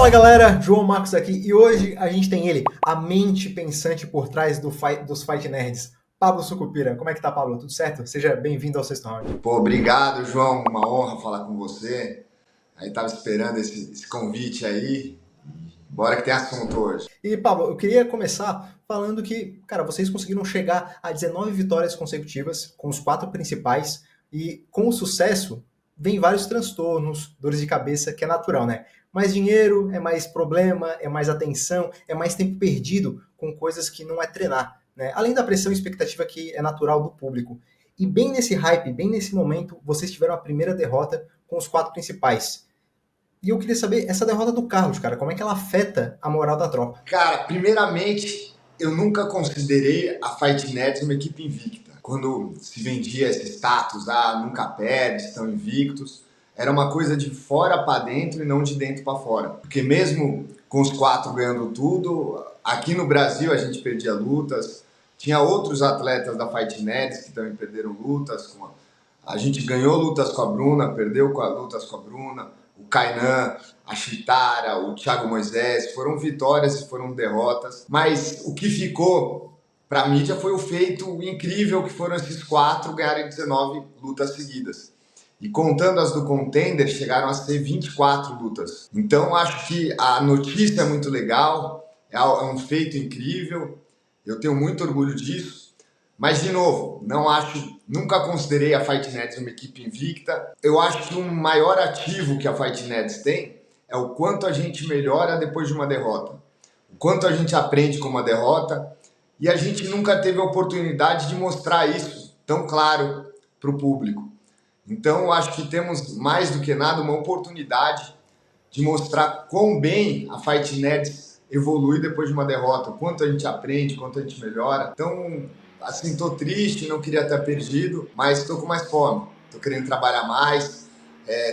Fala galera, João Marcos aqui e hoje a gente tem ele, a mente pensante por trás dos Fight Nerds, Pablo Sucupira. Como é que tá, Pablo? Tudo certo? Seja bem-vindo ao sexto round. Pô, obrigado, João. Uma honra falar com você. Aí tava esperando esse convite aí. Bora que tem assunto hoje. E Pablo, eu queria começar falando que, cara, vocês conseguiram chegar a 19 vitórias consecutivas com os 4 principais e com o sucesso vem vários transtornos, dores de cabeça, que é natural, né? Mais dinheiro, é mais problema, é mais atenção, é mais tempo perdido com coisas que não é treinar, né? Além da pressão e expectativa que é natural do público. E bem nesse hype, bem nesse momento, vocês tiveram a primeira derrota com os 4 principais. E eu queria saber, essa derrota do Carlos, cara, como é que ela afeta a moral da tropa? Cara, primeiramente, eu nunca considerei a Fight Nets uma equipe invicta. Quando se vendia esse status, nunca perde, estão invictos, era uma coisa de fora para dentro e não de dentro para fora. Porque mesmo com os 4 ganhando tudo, aqui no Brasil a gente perdia lutas, tinha outros atletas da Fight Nets que também perderam lutas. A gente ganhou lutas com a Bruna, perdeu lutas com a Bruna, o Kainan, a Chitara, o Thiago Moisés, foram vitórias e foram derrotas, mas o que ficou para a mídia foi o feito incrível que foram esses 4 ganharem 19 lutas seguidas. E contando as do Contender, chegaram a ser 24 lutas. Então acho que a notícia é muito legal, é um feito incrível, eu tenho muito orgulho disso. Mas, de novo, nunca considerei a Fight Nets uma equipe invicta. Eu acho que um maior ativo que a Fight Nets tem é o quanto a gente melhora depois de uma derrota. O quanto a gente aprende com uma derrota. E a gente nunca teve a oportunidade de mostrar isso tão claro para o público. Então, eu acho que temos, mais do que nada, uma oportunidade de mostrar quão bem a Fight Nets evolui depois de uma derrota. O quanto a gente aprende, o quanto a gente melhora. Então, assim, tô triste, não queria ter perdido, mas tô com mais fome. Tô querendo trabalhar mais,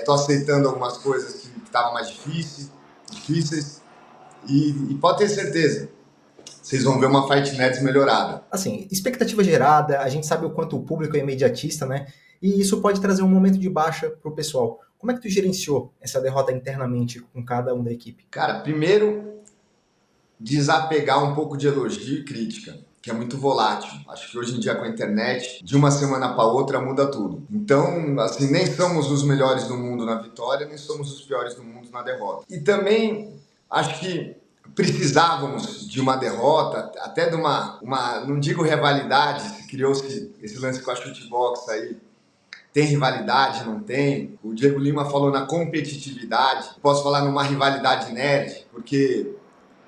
tô aceitando algumas coisas que estavam mais difíceis. E pode ter certeza, vocês vão ver uma Fight Nets melhorada. Assim, expectativa gerada, a gente sabe o quanto o público é imediatista, né? E isso pode trazer um momento de baixa pro pessoal. Como é que tu gerenciou essa derrota internamente com cada um da equipe? Cara, primeiro, desapegar um pouco de elogio e crítica, que é muito volátil. Acho que hoje em dia com a internet, de uma semana para outra muda tudo. Então, assim, nem somos os melhores do mundo na vitória, nem somos os piores do mundo na derrota. E também acho que precisávamos de uma derrota, até de uma não digo rivalidade, criou-se esse lance com a shootbox aí. Tem rivalidade, não tem? O Diego Lima falou na competitividade. Posso falar numa rivalidade nerd, porque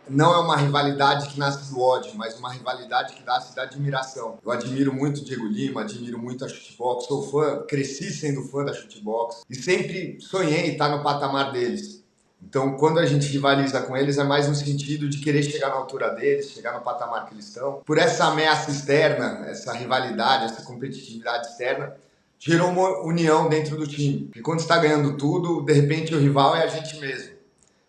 não é uma rivalidade que nasce do ódio, mas uma rivalidade que nasce da admiração. Eu admiro muito o Diego Lima, admiro muito a Shootbox, sou fã, cresci sendo fã da Shootbox e sempre sonhei estar no patamar deles. Então, quando a gente rivaliza com eles, é mais no sentido de querer chegar na altura deles, chegar no patamar que eles estão. Por essa ameaça externa, essa rivalidade, essa competitividade externa, gerou uma união dentro do time. Porque quando está ganhando tudo, de repente o rival é a gente mesmo.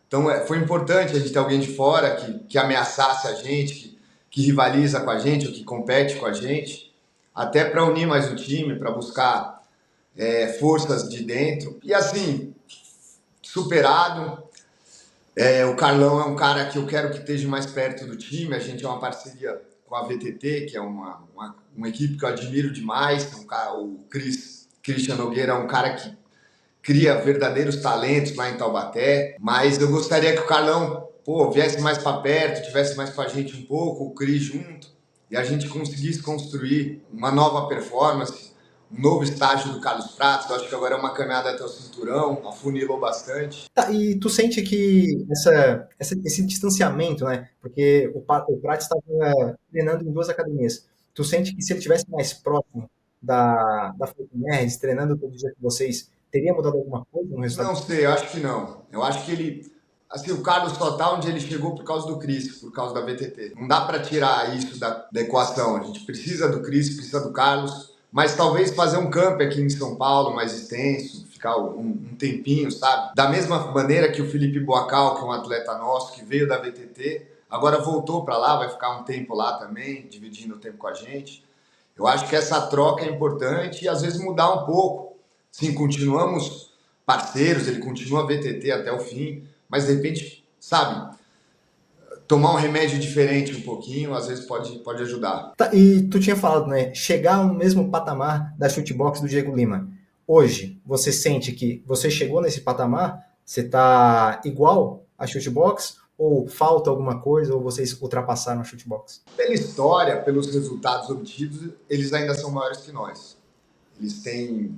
Então foi importante a gente ter alguém de fora que ameaçasse a gente, que rivaliza com a gente, ou que compete com a gente, até para unir mais o time, para buscar forças de dentro. E assim, superado. O Carlão é um cara que eu quero que esteja mais perto do time. A gente é uma parceria com a VTT, que é uma equipe que eu admiro demais. O Christian Nogueira é um cara que cria verdadeiros talentos lá em Taubaté, mas eu gostaria que o Carlão, viesse mais para perto, tivesse mais com a gente um pouco, o Cris junto, e a gente conseguisse construir uma nova performance, um novo estágio do Carlos Prates. Eu acho que agora é uma caminhada até o cinturão, afunilou bastante. Tá, e tu sente que esse distanciamento, né? Porque o Prates estava treinando em 2 academias. Tu sente que se ele tivesse mais próximo da Fight Nerds, treinando todo dia com vocês, teria mudado alguma coisa no resultado? Não sei, eu acho que não. Eu acho que ele... Assim, o Carlos só tá onde ele chegou por causa do Cris, por causa da VTT. Não dá para tirar isso da equação. A gente precisa do Cris, precisa do Carlos, mas talvez fazer um camp aqui em São Paulo mais extenso, ficar um tempinho, sabe? Da mesma maneira que o Felipe Boacal, que é um atleta nosso, que veio da VTT, agora voltou para lá, vai ficar um tempo lá também, dividindo o tempo com a gente. Eu acho que essa troca é importante e às vezes mudar um pouco. Sim, continuamos parceiros, ele continua VTT até o fim, mas de repente sabe, tomar um remédio diferente um pouquinho, às vezes pode ajudar. Tá, e tu tinha falado, né? Chegar no mesmo patamar da chutebox do Diego Lima. Hoje, você sente que você chegou nesse patamar? Você tá igual à chutebox? Ou falta alguma coisa? Ou vocês ultrapassaram a chutebox? Pela história, pelos resultados obtidos, eles ainda são maiores que nós. Eles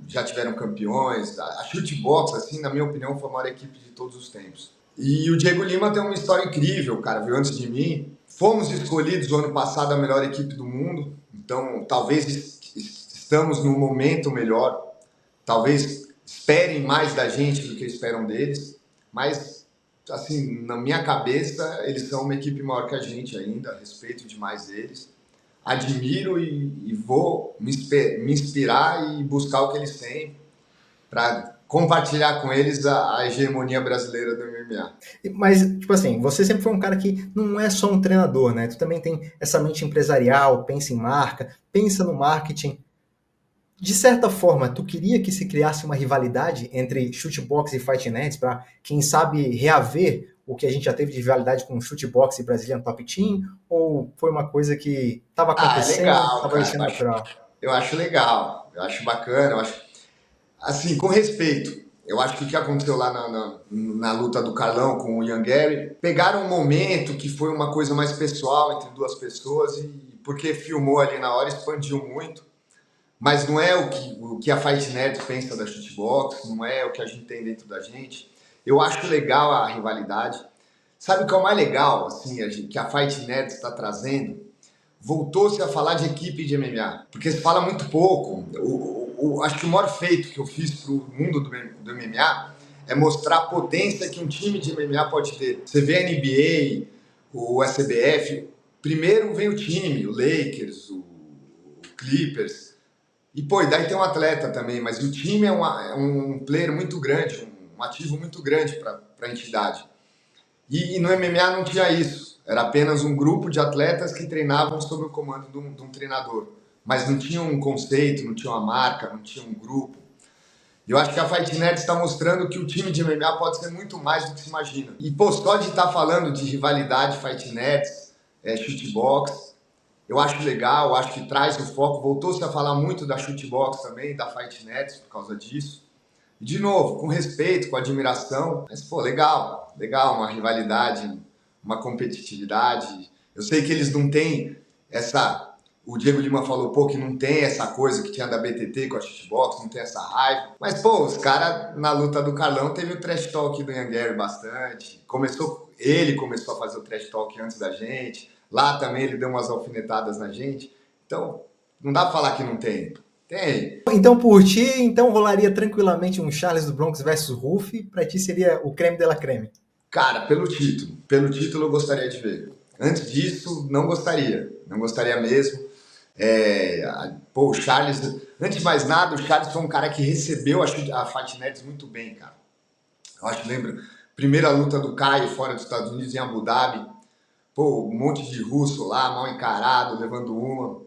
já tiveram campeões. A Chutebox, assim, na minha opinião, foi a maior equipe de todos os tempos. E o Diego Lima tem uma história incrível, cara, veio antes de mim. Fomos escolhidos no ano passado a melhor equipe do mundo, então talvez estamos num momento melhor, talvez esperem mais da gente do que esperam deles, mas, assim, na minha cabeça, eles são uma equipe maior que a gente ainda, respeito demais eles. Admiro e vou me inspirar e buscar o que eles têm para compartilhar com eles a hegemonia brasileira do MMA. Mas, tipo assim, você sempre foi um cara que não é só um treinador, né? Tu também tem essa mente empresarial, pensa em marca, pensa no marketing. De certa forma, tu queria que se criasse uma rivalidade entre Chutebox e Fight Nerds para, quem sabe, reaver o que a gente já teve de rivalidade com Chutebox e Brazilian Top Team? Ou foi uma coisa que estava Ah, é acontecendo, legal, estava cara. deixando natural? Eu acho legal, eu acho bacana, eu acho. Assim, com respeito, eu acho que o que aconteceu lá na luta do Carlão com o Ian Gary, pegaram um momento que foi uma coisa mais pessoal entre duas pessoas e porque filmou ali na hora, expandiu muito. Mas não é o que a Fight Nerd pensa da Shootbox, não é o que a gente tem dentro da gente. Eu acho legal a rivalidade. Sabe o que é o mais legal, assim, que a Fight Nerd está trazendo? Voltou-se a falar de equipe de MMA, porque se fala muito pouco. Acho que o maior feito que eu fiz para o mundo do MMA é mostrar a potência que um time de MMA pode ter. Você vê a NBA, o SBF, primeiro vem o time, o Lakers, o Clippers, e pô, e daí tem um atleta também, mas o time é um player muito grande, um ativo muito grande para a entidade. E no MMA não tinha isso. Era apenas um grupo de atletas que treinavam sob o comando de um treinador. Mas não tinha um conceito, não tinha uma marca, não tinha um grupo. E eu acho que a Fight Nerd está mostrando que o time de MMA pode ser muito mais do que se imagina. E pô, só de estar falando de rivalidade Fight Nerds, shootbox, eu acho legal, eu acho que traz o foco. Voltou-se a falar muito da shootbox também, da Fight Nerds por causa disso. De novo, com respeito, com admiração, mas, pô, legal, legal, uma rivalidade, uma competitividade. Eu sei que eles não têm essa... O Diego Lima falou, pô, que não tem essa coisa que tinha da BTT com a Shootbox, não tem essa raiva. Mas, pô, os caras, na luta do Carlão, teve o trash talk do Ian Gary bastante. Ele começou a fazer o trash talk antes da gente. Lá também ele deu umas alfinetadas na gente. Então, não dá pra falar que não tem. Tem. Então, por ti, então rolaria tranquilamente um Charles do Bronx versus Ruff, para ti seria o creme de la creme. Cara, pelo título. Pelo título eu gostaria de ver. Antes disso, não gostaria. Não gostaria mesmo. O Charles... Antes de mais nada, o Charles foi um cara que recebeu a Fight Nerds muito bem, cara. Eu acho que lembra. Primeira luta do Caio fora dos Estados Unidos, em Abu Dhabi. Pô, um monte de russo lá, mal encarado, levando uma.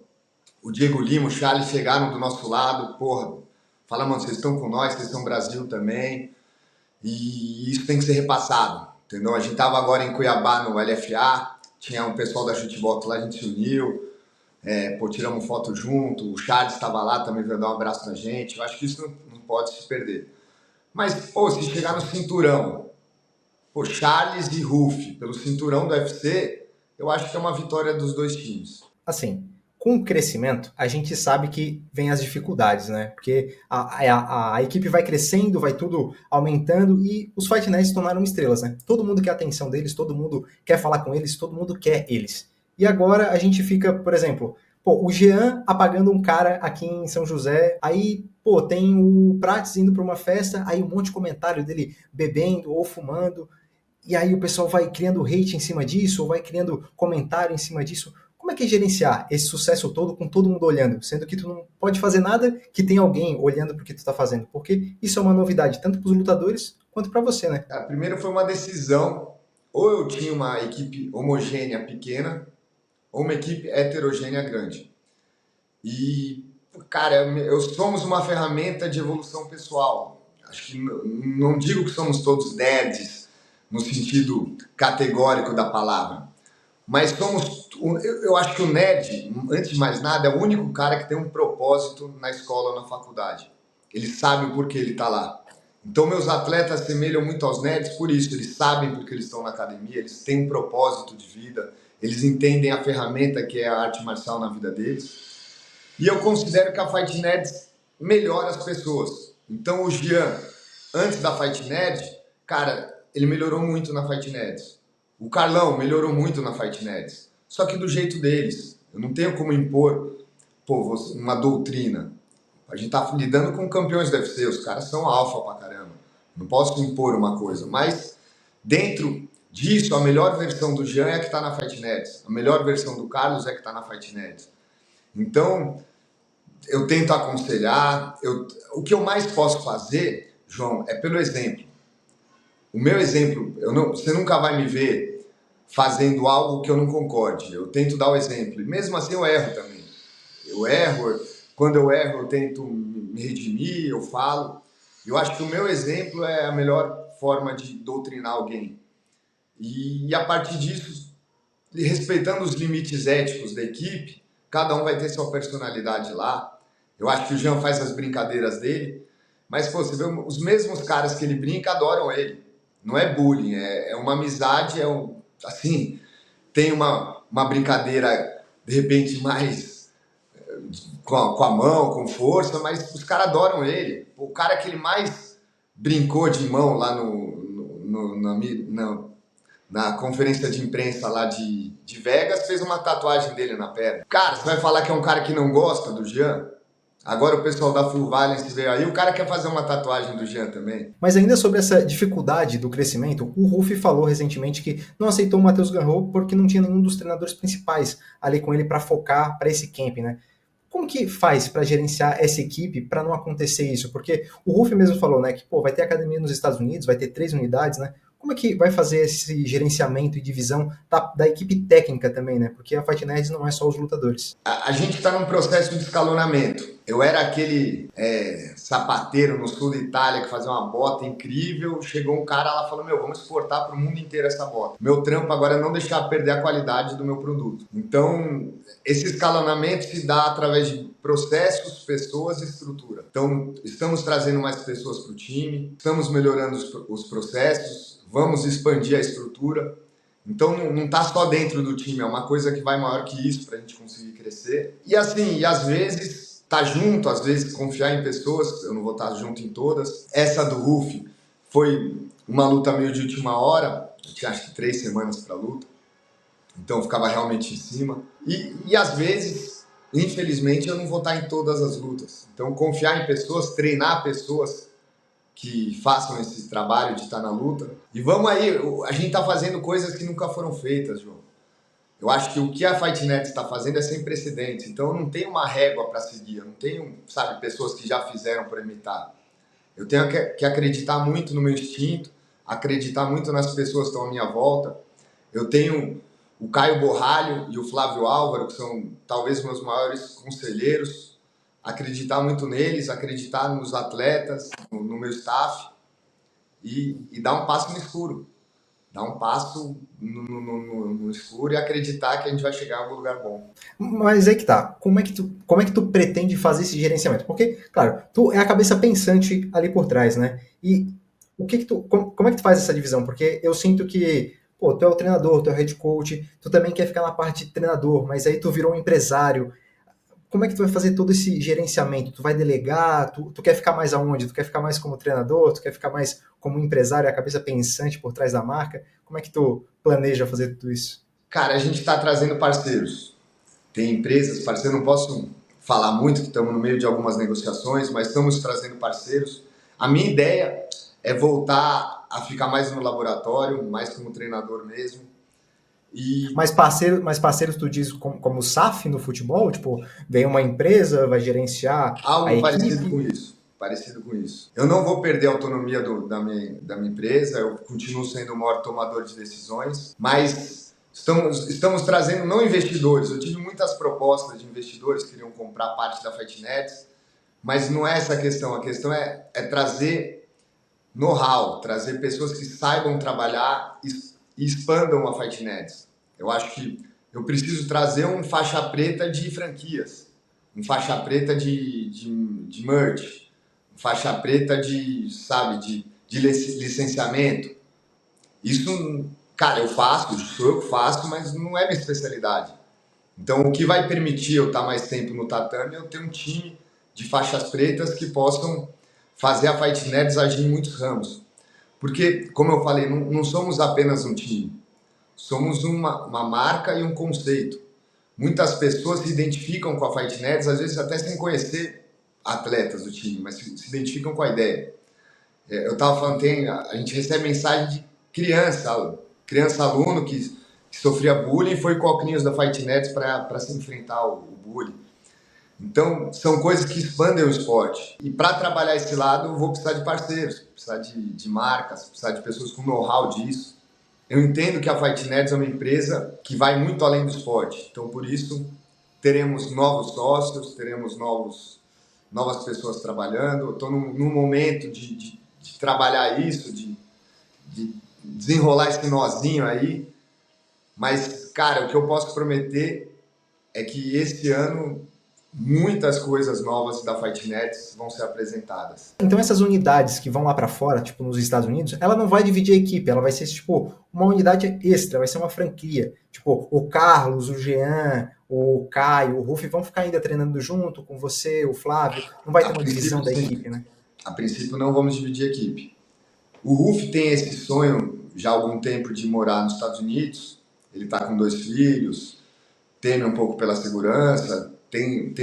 O Diego Lima, o Charles chegaram do nosso lado. Porra, fala, mano, vocês estão com nós, vocês estão Brasil também. E isso tem que ser repassado, entendeu? A gente tava agora em Cuiabá no LFA, tinha um pessoal da Chutebox lá, a gente se uniu, tiramos foto junto, o Charles estava lá também, veio dar um abraço na gente. Eu acho que isso não pode se perder. Mas, pô, se chegar no cinturão, pô, Charles e Ruff, pelo cinturão do UFC, eu acho que é uma vitória dos dois times. Assim, com o crescimento, a gente sabe que vem as dificuldades, né? Porque a equipe vai crescendo, vai tudo aumentando e os Fight Nerds se tornaram estrelas, né? Todo mundo quer a atenção deles, todo mundo quer falar com eles, todo mundo quer eles. E agora a gente fica, por exemplo, pô, o Jean apagando um cara aqui em São José, aí, pô, tem o Prates indo para uma festa, aí um monte de comentário dele bebendo ou fumando, e aí o pessoal vai criando hate em cima disso, ou vai criando comentário em cima disso. Como é que é gerenciar esse sucesso todo com todo mundo olhando, sendo que tu não pode fazer nada que tem alguém olhando pro que tu tá fazendo? Porque isso é uma novidade, tanto para os lutadores quanto para você, né? Cara, primeiro foi uma decisão, ou eu tinha uma equipe homogênea pequena, ou uma equipe heterogênea grande. E, cara, somos uma ferramenta de evolução pessoal. Acho que não digo que somos todos nerds, no sentido categórico da palavra. Mas eu acho que o nerd, antes de mais nada, é o único cara que tem um propósito na escola ou na faculdade. Ele sabe o porquê ele está lá. Então, meus atletas assemelham muito aos nerds por isso. Eles sabem porque eles estão na academia, eles têm um propósito de vida, eles entendem a ferramenta que é a arte marcial na vida deles. E eu considero que a Fight Nerds melhora as pessoas. Então, o Jean, antes da Fight Nerd, cara, ele melhorou muito na Fight Nerds. O Carlão melhorou muito na Fight Nerds. Só que do jeito deles. Eu não tenho como impor uma doutrina. A gente tá lidando com campeões do UFC, os caras são alfa pra caramba. Não posso impor uma coisa, mas dentro disso, a melhor versão do Jean é a que tá na Fight Nerds. A melhor versão do Carlos é a que tá na Fight Nerds. Então, eu tento aconselhar. O que eu mais posso fazer, João, é pelo exemplo. O meu exemplo, você nunca vai me ver fazendo algo que eu não concorde. Eu tento dar o exemplo. E mesmo assim eu erro também. Eu erro. Quando eu erro, eu tento me redimir, eu falo. Eu acho que o meu exemplo é a melhor forma de doutrinar alguém. E a partir disso, respeitando os limites éticos da equipe, cada um vai ter sua personalidade lá. Eu acho que o Jean faz as brincadeiras dele, mas pô, você vê os mesmos caras que ele brinca adoram ele. Não é bullying, é uma amizade, assim, tem uma brincadeira de repente mais com a mão, com força, mas os caras adoram ele. O cara que ele mais brincou de mão lá na conferência de imprensa lá de Vegas, fez uma tatuagem dele na perna. Cara, você vai falar que é um cara que não gosta do Jean? Agora o pessoal da Full Violence veio aí, o cara quer fazer uma tatuagem do Jean também. Mas ainda sobre essa dificuldade do crescimento, o Ruff falou recentemente que não aceitou o Matheus Ganrot porque não tinha nenhum dos treinadores principais ali com ele para focar para esse camp, né? Como que faz para gerenciar essa equipe para não acontecer isso? Porque o Ruff mesmo falou, né, que vai ter academia nos Estados Unidos, vai ter 3 unidades, né? Como é que vai fazer esse gerenciamento e divisão da equipe técnica também, né? Porque a Fight Nerds não é só os lutadores. A gente está num processo de escalonamento. Eu era aquele sapateiro no sul da Itália que fazia uma bota incrível. Chegou um cara lá e falou, vamos exportar para o mundo inteiro essa bota. Meu trampo agora é não deixar perder a qualidade do meu produto. Então, esse escalonamento se dá através de processos, pessoas e estrutura. Então, estamos trazendo mais pessoas para o time, estamos melhorando os processos, vamos expandir a estrutura. Então não está só dentro do time, é uma coisa que vai maior que isso para a gente conseguir crescer. E assim, e às vezes tá junto, às vezes confiar em pessoas, eu não vou estar junto em todas. Essa do Ruff foi uma luta meio de última hora, eu tinha acho que 3 semanas para luta, então eu ficava realmente em cima. E às vezes, infelizmente, eu não vou estar em todas as lutas. Então confiar em pessoas, treinar pessoas que façam esse trabalho de estar na luta. E vamos aí, a gente está fazendo coisas que nunca foram feitas, João. Eu acho que o que a Fight Net está fazendo é sem precedentes. Então eu não tenho uma régua para seguir, eu não tenho, pessoas que já fizeram para imitar. Eu tenho que acreditar muito no meu instinto, acreditar muito nas pessoas que estão à minha volta. Eu tenho o Caio Borralho e o Flávio Álvaro, que são talvez meus maiores conselheiros, acreditar muito neles, acreditar nos atletas, no meu staff e dar um passo no escuro. Dar um passo no escuro e acreditar que a gente vai chegar a algum lugar bom. Mas aí que tá. Como é que tu pretende fazer esse gerenciamento? Porque, claro, tu é a cabeça pensante ali por trás, né? E como é que tu faz essa divisão? Porque eu sinto que, tu é o treinador, tu é o head coach, tu também quer ficar na parte de treinador, mas aí tu virou um empresário. Como é que tu vai fazer todo esse gerenciamento? Tu vai delegar? Tu quer ficar mais aonde? Tu quer ficar mais como treinador? Tu quer ficar mais como empresário, a cabeça pensante por trás da marca? Como é que tu planeja fazer tudo isso? Cara, a gente está trazendo parceiros. Tem empresas, parceiros, não posso falar muito, que estamos no meio de algumas negociações, mas estamos trazendo parceiros. A minha ideia é voltar a ficar mais no laboratório, mais como treinador mesmo. Mas parceiros tu diz como SAF no futebol? Tipo, vem uma empresa, vai gerenciar algo a parecido equipe? com isso. Parecido com isso. Eu não vou perder a autonomia da minha empresa, eu continuo sendo o maior tomador de decisões, mas estamos trazendo não investidores. Eu tive muitas propostas de investidores que queriam comprar parte da Fight Nets, mas não é essa a questão. A questão é trazer know-how, trazer pessoas que saibam trabalhar e expandam a Fight Nerds. Eu acho que eu preciso trazer um faixa preta de franquias, um faixa preta de merch, um faixa preta sabe, de licenciamento. Isso, cara, eu faço, sou eu que faço, mas não é minha especialidade. Então, o que vai permitir eu estar mais tempo no tatame é eu ter um time de faixas pretas que possam fazer a Fight Nerds agir em muitos ramos. Porque, como eu falei, não somos apenas um time. Somos uma marca e um conceito. Muitas pessoas se identificam com a Fight Nerds, às vezes até sem conhecer atletas do time, mas se identificam com a ideia. Eu estava falando, a gente recebe mensagem de criança aluno que sofria bullying e foi com óculos da Fight Nerds para se enfrentar o bullying. Então, são coisas que expandem o esporte. E para trabalhar esse lado, eu vou precisar de parceiros, precisar de marcas, precisar de pessoas com know-how disso. Eu entendo que a Fight Nerds é uma empresa que vai muito além do esporte. Então, por isso, teremos novos sócios, teremos novas pessoas trabalhando. Eu estou num momento de trabalhar isso, de desenrolar esse nozinho aí. Mas, cara, o que eu posso prometer é que esse ano muitas coisas novas da Fight Nerds vão ser apresentadas. Então essas unidades que vão lá para fora, tipo nos Estados Unidos, ela não vai dividir a equipe, ela vai ser tipo uma unidade extra, vai ser uma franquia. Tipo, o Carlos, o Jean, o Caio, o Ruff vão ficar ainda treinando junto com você, o Flávio, não vai ter uma divisão da equipe, né? A princípio não vamos dividir a equipe. O Ruff tem esse sonho já há algum tempo de morar nos Estados Unidos, ele está com 2 filhos, teme um pouco pela segurança, tem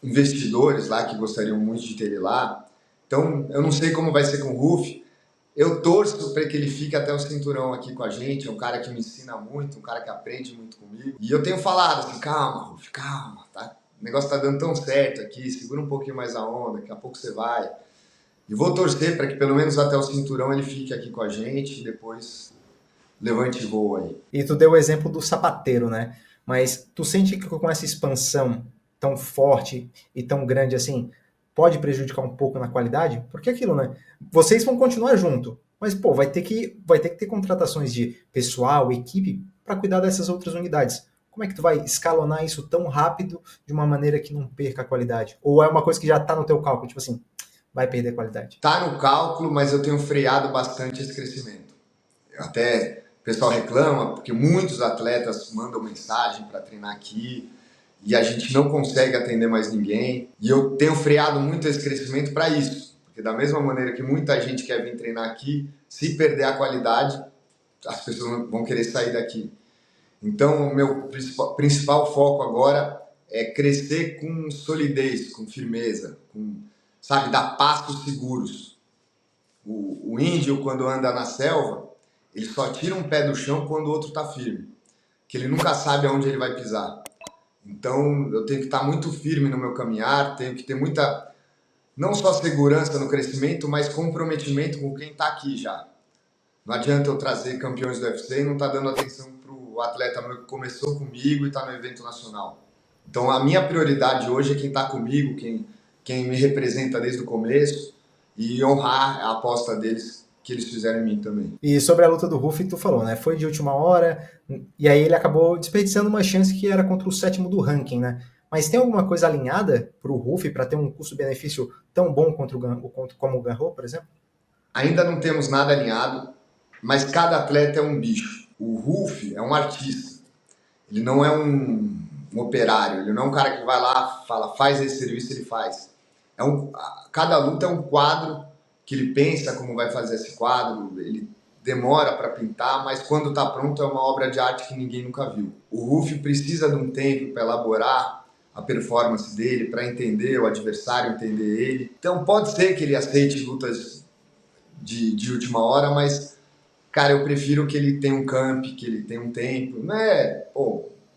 investidores lá que gostariam muito de ter ele lá. Então, eu não sei como vai ser com o Ruff. Eu torço para que ele fique até o cinturão aqui com a gente. É um cara que me ensina muito, um cara que aprende muito comigo. E eu tenho falado assim, calma, Ruff, calma, tá? O negócio tá dando tão certo aqui, segura um pouquinho mais a onda, daqui a pouco você vai. E vou torcer para que pelo menos até o cinturão ele fique aqui com a gente e depois levante voo aí. E tu deu o exemplo do sapateiro, né? Mas tu sente que com essa expansão tão forte e tão grande assim, pode prejudicar um pouco na qualidade? Porque aquilo, né? Vocês vão continuar junto, mas pô, vai ter que ter contratações de pessoal, equipe para cuidar dessas outras unidades. Como é que tu vai escalonar isso tão rápido de uma maneira que não perca a qualidade? Ou é uma coisa que já tá no teu cálculo, tipo assim, vai perder qualidade? Tá no cálculo, mas eu tenho freado bastante esse crescimento. Até o pessoal reclama, porque muitos atletas mandam mensagem para treinar aqui e a gente não consegue atender mais ninguém. E eu tenho freado muito esse crescimento para isso. Porque da mesma maneira que muita gente quer vir treinar aqui, se perder a qualidade, as pessoas vão querer sair daqui. Então, o meu principal foco agora é crescer com solidez, com firmeza, sabe, dar passos seguros. O índio, quando anda na selva, ele só tira um pé do chão quando o outro está firme, que ele nunca sabe aonde ele vai pisar. Então, eu tenho que estar muito firme no meu caminhar, tenho que ter muita, não só segurança no crescimento, mas comprometimento com quem está aqui já. Não adianta eu trazer campeões do UFC e não estar dando atenção para o atleta meu que começou comigo e está no evento nacional. Então, a minha prioridade hoje é quem está comigo, quem me representa desde o começo e honrar a aposta deles que eles fizeram em mim também. E sobre a luta do Ruff, tu falou, né? Foi de última hora, e aí ele acabou desperdiçando uma chance que era contra o 7º do ranking, né? Mas tem alguma coisa alinhada para o Ruff para ter um custo-benefício tão bom como o Garro, por exemplo? Ainda não temos nada alinhado, mas cada atleta é um bicho. O Ruff é um artista, ele não é um operário, ele não é um cara que vai lá, fala, faz esse serviço, ele faz. Cada luta é um quadro que ele pensa como vai fazer esse quadro, ele demora para pintar, mas quando está pronto é uma obra de arte que ninguém nunca viu. O Ruff precisa de um tempo para elaborar a performance dele, para entender o adversário, entender ele. Então pode ser que ele aceite lutas de última hora, mas, cara, eu prefiro que ele tenha um camp, que ele tenha um tempo. Não é,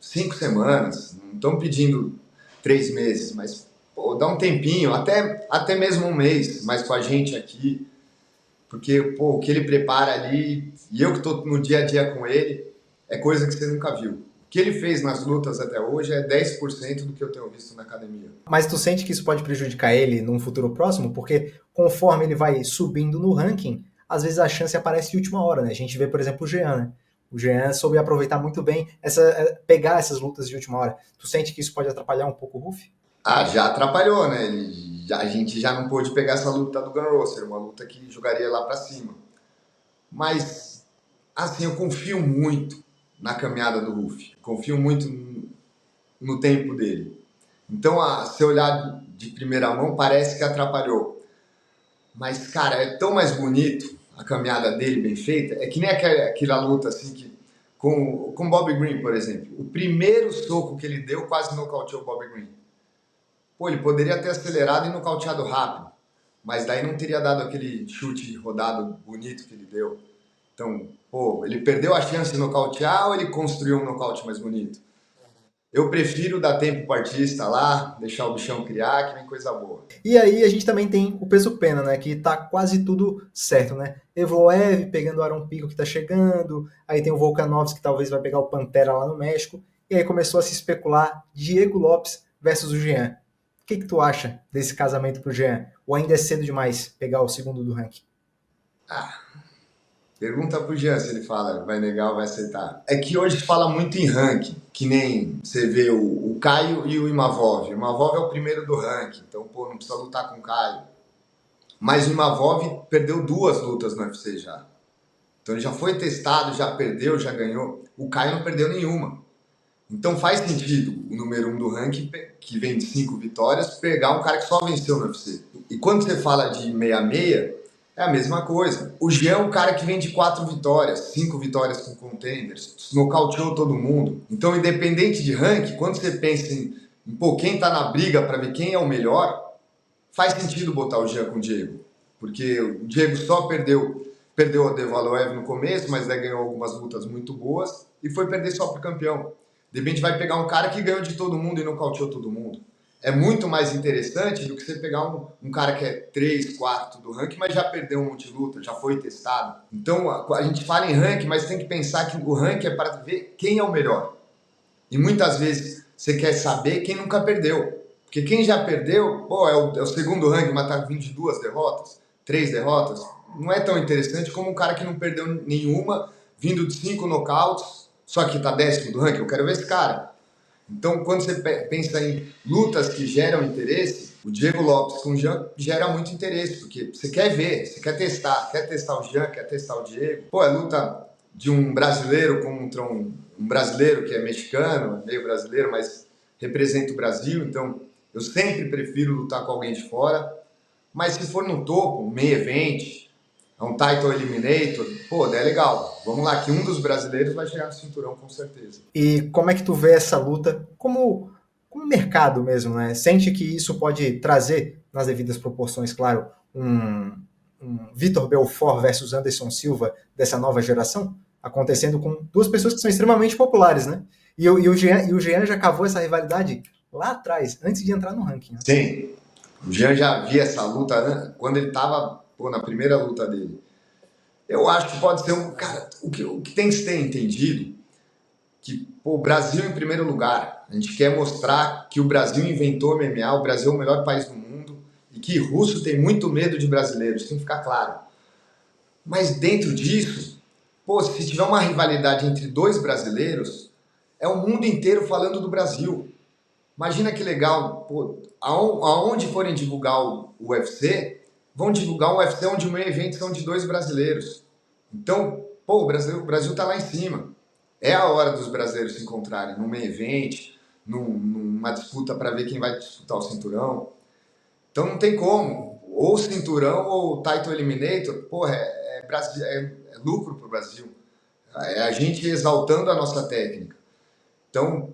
5 semanas, não estão pedindo 3 meses, mas dá um tempinho, até mesmo um mês, mais com a gente aqui, porque o que ele prepara ali, e eu que estou no dia a dia com ele, é coisa que você nunca viu. que ele fez nas lutas até hoje é 10% do que eu tenho visto na academia. Mas tu sente que isso pode prejudicar ele num futuro próximo? Porque conforme ele vai subindo no ranking, às vezes a chance aparece de última hora, né? A gente vê, por exemplo, o Jean, né? O Jean soube aproveitar muito bem pegar essas lutas de última hora. Tu sente que isso pode atrapalhar um pouco o Ruff? Ah, já atrapalhou, né? A gente já não pôde pegar essa luta do Gun Rosser, uma luta que jogaria lá pra cima. Mas, assim, eu confio muito na caminhada do Ruff. Confio muito no tempo dele. Então, se olhar de primeira mão, parece que atrapalhou. Mas, cara, é tão mais bonito a caminhada dele bem feita. É que nem aquela luta assim que com Bobby Green, por exemplo. O primeiro soco que ele deu quase nocauteou o Bobby Green. Pô, ele poderia ter acelerado e nocauteado rápido. Mas daí não teria dado aquele chute rodado bonito que ele deu. Então, pô, ele perdeu a chance de nocautear ou ele construiu um nocaute mais bonito? Eu prefiro dar tempo pro artista lá, deixar o bichão criar, que vem coisa boa. E aí a gente também tem o peso pena, né? Que tá quase tudo certo, né? Evloev pegando o Aaron Pico que tá chegando, aí tem o Volkanovski que talvez vai pegar o Pantera lá no México, e aí começou a se especular Diego Lopes versus o Jean. O que tu acha desse casamento pro Jean? Ou ainda é cedo demais pegar o segundo do ranking? Pergunta pro Jean se ele fala, vai negar ou vai aceitar. É que hoje fala muito em ranking, que nem você vê o Caio e o Imavov. O Imavov é o primeiro do ranking, então, pô, não precisa lutar com o Caio. Mas o Imavov perdeu 2 lutas no UFC já. Então ele já foi testado, já perdeu, já ganhou. O Caio não perdeu nenhuma. Então faz sentido o número 1 do ranking, que vem de 5 vitórias, pegar um cara que só venceu no UFC. E quando você fala de 6-6, é a mesma coisa. O Jean é um cara que vem de 4 vitórias, 5 vitórias com contenders, nocauteou todo mundo. Então, independente de ranking, quando você pensa em pô, quem tá na briga para ver quem é o melhor, faz sentido botar o Jean com o Diego. Porque o Diego só perdeu o Devaloev no começo, mas daí ganhou algumas lutas muito boas e foi perder só pro campeão. De repente vai pegar um cara que ganhou de todo mundo e nocauteou todo mundo. É muito mais interessante do que você pegar um cara que é 3, 4 do ranking, mas já perdeu um monte de luta, já foi testado. Então, a gente fala em ranking, mas tem que pensar que o ranking é para ver quem é o melhor. E muitas vezes você quer saber quem nunca perdeu. Porque quem já perdeu, pô, é o segundo ranking, mas tá vindo de 2 derrotas, 3 derrotas. Não é tão interessante como um cara que não perdeu nenhuma, vindo de 5 nocautes, só que tá 10º do ranking. Eu quero ver esse cara. Então, quando você pensa em lutas que geram interesse, o Diego Lopes com o Jean gera muito interesse, porque você quer ver, você quer testar o Jean, quer testar o Diego. Pô, é luta de um brasileiro contra um brasileiro que é mexicano, meio brasileiro, mas representa o Brasil, então eu sempre prefiro lutar com alguém de fora. Mas se for no topo, um main event, é um title eliminator, pô, é legal. Vamos lá, que um dos brasileiros vai chegar no cinturão com certeza. E como é que tu vê essa luta como mercado mesmo, né? Sente que isso pode trazer, nas devidas proporções, claro, um Vitor Belfort versus Anderson Silva dessa nova geração, acontecendo com 2 pessoas que são extremamente populares, né? E o Jean já cavou essa rivalidade lá atrás, antes de entrar no ranking. Né? Sim, o Jean já via essa luta, né? Quando ele estava na primeira luta dele. Eu acho que pode ser um... Cara, o que tem que ser entendido, que pô, o Brasil em primeiro lugar. A gente quer mostrar que o Brasil inventou o MMA, o Brasil é o melhor país do mundo, e que russo tem muito medo de brasileiros, tem que ficar claro. Mas dentro disso, pô, se tiver uma rivalidade entre 2 brasileiros, é o mundo inteiro falando do Brasil. Imagina que legal, pô, aonde forem divulgar o UFC, vão divulgar um UFC onde o meio evento são de 2 brasileiros. Então, pô, o Brasil tá lá em cima. É a hora dos brasileiros se encontrarem num main event, numa disputa para ver quem vai disputar o cinturão. Então não tem como. Ou cinturão ou title eliminator, pô, é lucro pro Brasil. É a gente exaltando a nossa técnica. Então,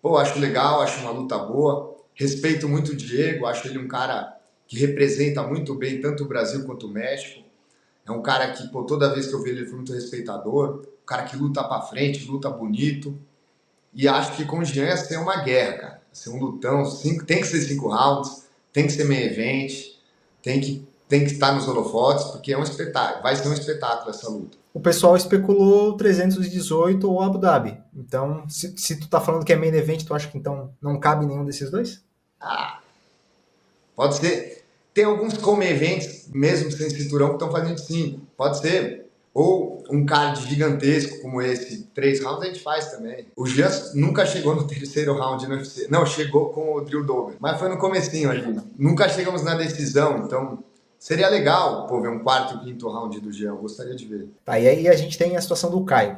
pô, acho legal, acho uma luta boa. Respeito muito o Diego, acho ele um cara que representa muito bem tanto o Brasil quanto o México. É um cara que, pô, toda vez que eu vi ele foi muito respeitador. Um cara que luta pra frente, luta bonito. E acho que com o Jean ia ser uma guerra, cara. Ia ser um lutão. Tem que ser 5 rounds, tem que ser main event, tem que, tem que estar nos holofotes, porque é um espetáculo, vai ser um espetáculo essa luta. O pessoal especulou 318 ou Abu Dhabi. Então, se tu tá falando que é main event, tu acha que então não cabe nenhum desses dois? Pode ser. Tem alguns come-events, mesmo sem cinturão, que estão fazendo 5. Pode ser. Ou um card gigantesco como esse, 3 rounds, a gente faz também. O Jean nunca chegou no terceiro round no UFC. Não, chegou com o Drew Dober. Mas foi no comecinho ali. Nunca chegamos na decisão, então seria legal, pô, ver um quarto e quinto round do Jean. Eu gostaria de ver. Tá, e aí a gente tem a situação do Caio.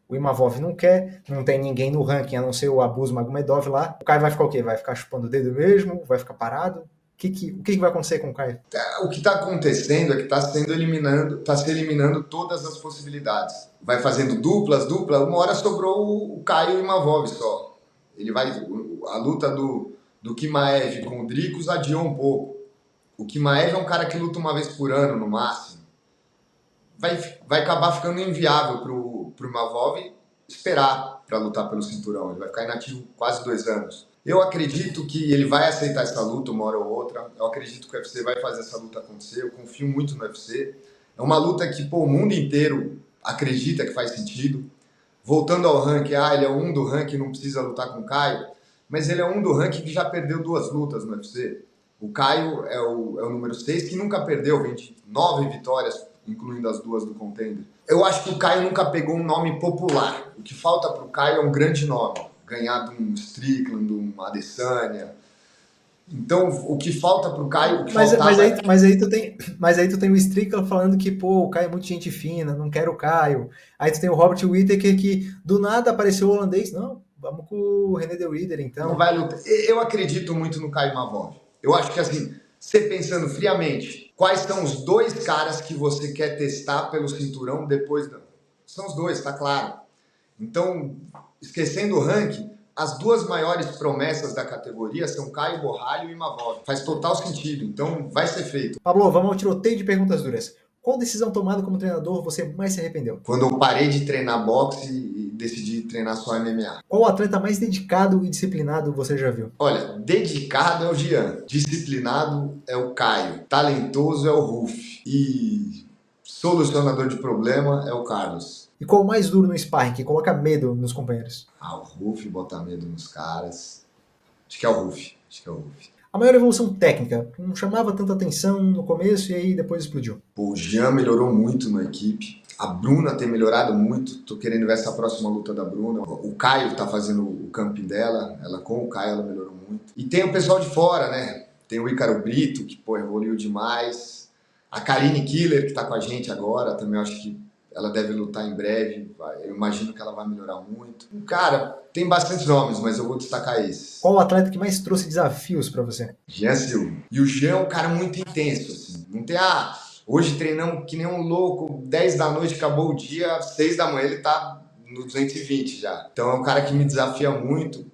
O Imavov não quer, não tem ninguém no ranking, a não ser o Abus Magomedov lá. O Caio vai ficar o quê? Vai ficar chupando o dedo mesmo? Vai ficar parado? O que vai acontecer com o Caio? O que está acontecendo é que está se eliminando todas as possibilidades. Vai fazendo duplas, uma hora sobrou o Caio e o Imavov só. A luta do Chimaev com o Dricus adiou um pouco. O Chimaev é um cara que luta uma vez por ano, no máximo. Vai acabar ficando inviável pro Imavov esperar para lutar pelo cinturão. Ele vai ficar inativo quase 2 anos. Eu acredito que ele vai aceitar essa luta uma hora ou outra. Eu acredito que o UFC vai fazer essa luta acontecer. Eu confio muito no UFC. É uma luta que o mundo inteiro acredita que faz sentido. Voltando ao ranking, ele é um do ranking, não precisa lutar com o Caio. Mas ele é um do ranking que já perdeu 2 lutas no UFC. O Caio é o número 6, que nunca perdeu 29 vitórias, incluindo as 2 do Contender. Eu acho que o Caio nunca pegou um nome popular. O que falta para o Caio é um grande nome. Ganhar de um Strickland, de um Adesanya. Então, o que falta pro Caio... Mas aí tu tem o Strickland falando que, pô, o Caio é muito gente fina, não quero o Caio. Aí tu tem o Robert Whittaker que do nada apareceu o holandês. Não, vamos com o René de Ridder, então. Não vai lutar. Eu acredito muito no Caio Imavov. Eu acho que, assim, você pensando friamente, quais são os 2 caras que você quer testar pelo cinturão depois... São os 2, tá claro. Então... Esquecendo o ranking, as 2 maiores promessas da categoria são Caio Borralho e Imavov. Faz total sentido, então vai ser feito. Pablo, vamos ao tiroteio de perguntas duras. Qual decisão tomada como treinador você mais se arrependeu? Quando eu parei de treinar boxe e decidi treinar só MMA. Qual o atleta mais dedicado e disciplinado você já viu? Olha, dedicado é o Jean, disciplinado é o Caio, talentoso é o Ruf e solucionador de problema é o Carlos. E qual o mais duro no sparring, que coloca medo nos companheiros? O Ruf bota medo nos caras. Acho que é o Ruf. A maior evolução técnica, não chamava tanta atenção no começo e aí depois explodiu. O Jean melhorou muito na equipe. A Bruna tem melhorado muito. Tô querendo ver essa próxima luta da Bruna. O Caio tá fazendo o camping dela. Ela com o Caio, ela melhorou muito. E tem o pessoal de fora, né? Tem o Ícaro Brito, que, evoluiu demais. A Karine Killer, que tá com a gente agora, também acho que ela deve lutar em breve. Eu imagino que ela vai melhorar muito. Cara, tem bastante nomes, mas eu vou destacar esses. Qual o atleta que mais trouxe desafios pra você? Jean Silva. E o Jean é um cara muito intenso, assim. Não tem, hoje treinamos que nem um louco, 10 da noite, acabou o dia, 6 da manhã ele tá no 220 já. Então é um cara que me desafia muito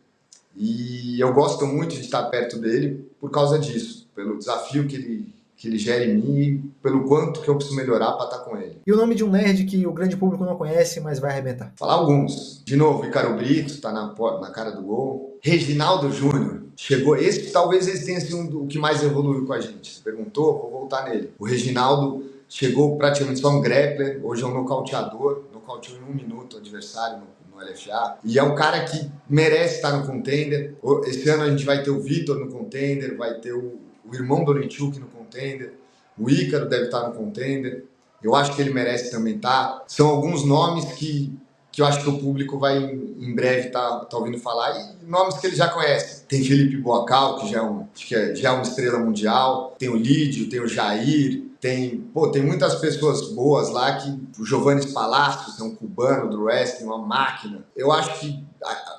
e eu gosto muito de estar perto dele por causa disso. Pelo desafio que ele gera em mim e pelo quanto que eu preciso melhorar para estar com ele. E o nome de um nerd que o grande público não conhece, mas vai arrebentar? Falar alguns. De novo, Ícaro Brito, tá na cara do gol. Reginaldo Júnior. Chegou, talvez esse tenha sido o que mais evoluiu com a gente. Você perguntou, vou voltar nele. O Reginaldo chegou praticamente só um grappler, hoje é um nocauteador, nocauteou em 1 minuto o adversário no LFA. E é um cara que merece estar no Contender. Esse ano a gente vai ter o Vitor no Contender, vai ter o irmão do Orenchuk no Contender, o Ícaro deve estar no Contender, eu acho que ele merece também estar. São alguns nomes que eu acho que o público vai em breve tá ouvindo falar, e nomes que ele já conhece. Tem Felipe Boacal, que já é uma estrela mundial, tem o Lídio, tem o Jair, tem muitas pessoas boas lá, que o Giovanni Palacios é um cubano do wrestling, uma máquina. Eu acho que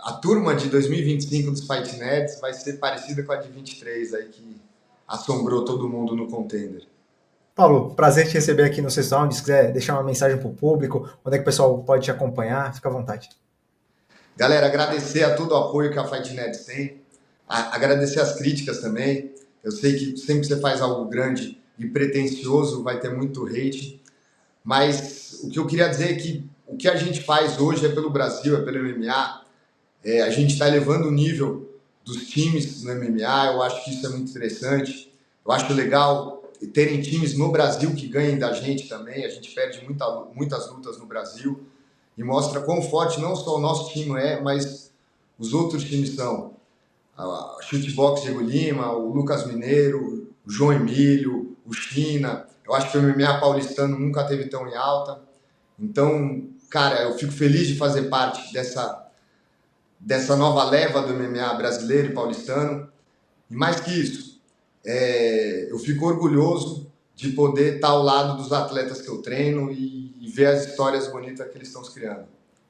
a turma de 2025 dos Fight Nerds vai ser parecida com a de 23 aí, que assombrou todo mundo no Contender. Paulo, prazer te receber aqui no Sexto Round. Se quiser deixar uma mensagem para o público, onde é que o pessoal pode te acompanhar, fica à vontade. Galera, agradecer a todo o apoio que a Fight Nerds tem, agradecer as críticas também. Eu sei que sempre que você faz algo grande e pretensioso vai ter muito hate, mas o que eu queria dizer é que o que a gente faz hoje é pelo Brasil, é pelo MMA. A gente está elevando o nível dos times no MMA, eu acho que isso é muito interessante. Eu acho legal terem times no Brasil que ganhem da gente também. A gente perde muitas lutas no Brasil e mostra quão forte não só o nosso time é, mas os outros times são. A Chutebox Diego Lima, o Lucas Mineiro, o João Emílio, o China. Eu acho que o MMA paulistano nunca teve tão em alta. Então, cara, eu fico feliz de fazer parte dessa nova leva do MMA brasileiro e paulistano. E mais que isso, eu fico orgulhoso de poder estar ao lado dos atletas que eu treino e ver as histórias bonitas que eles estão criando.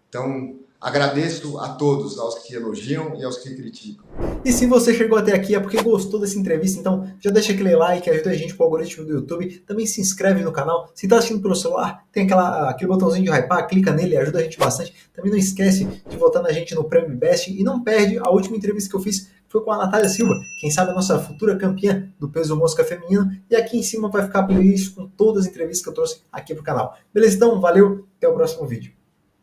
Então, agradeço a todos, aos que elogiam e aos que criticam. E se você chegou até aqui é porque gostou dessa entrevista, então já deixa aquele like, ajuda a gente com o algoritmo do YouTube, também se inscreve no canal. Se está assistindo pelo celular, tem aquele botãozinho de hypar, clica nele, ajuda a gente bastante. Também não esquece de votar na gente no Prêmio Best e não perde a última entrevista que eu fiz, foi com a Natália Silva, quem sabe a nossa futura campeã do peso mosca feminino, e aqui em cima vai ficar a playlist com todas as entrevistas que eu trouxe aqui pro canal. Beleza? Então, valeu, até o próximo vídeo.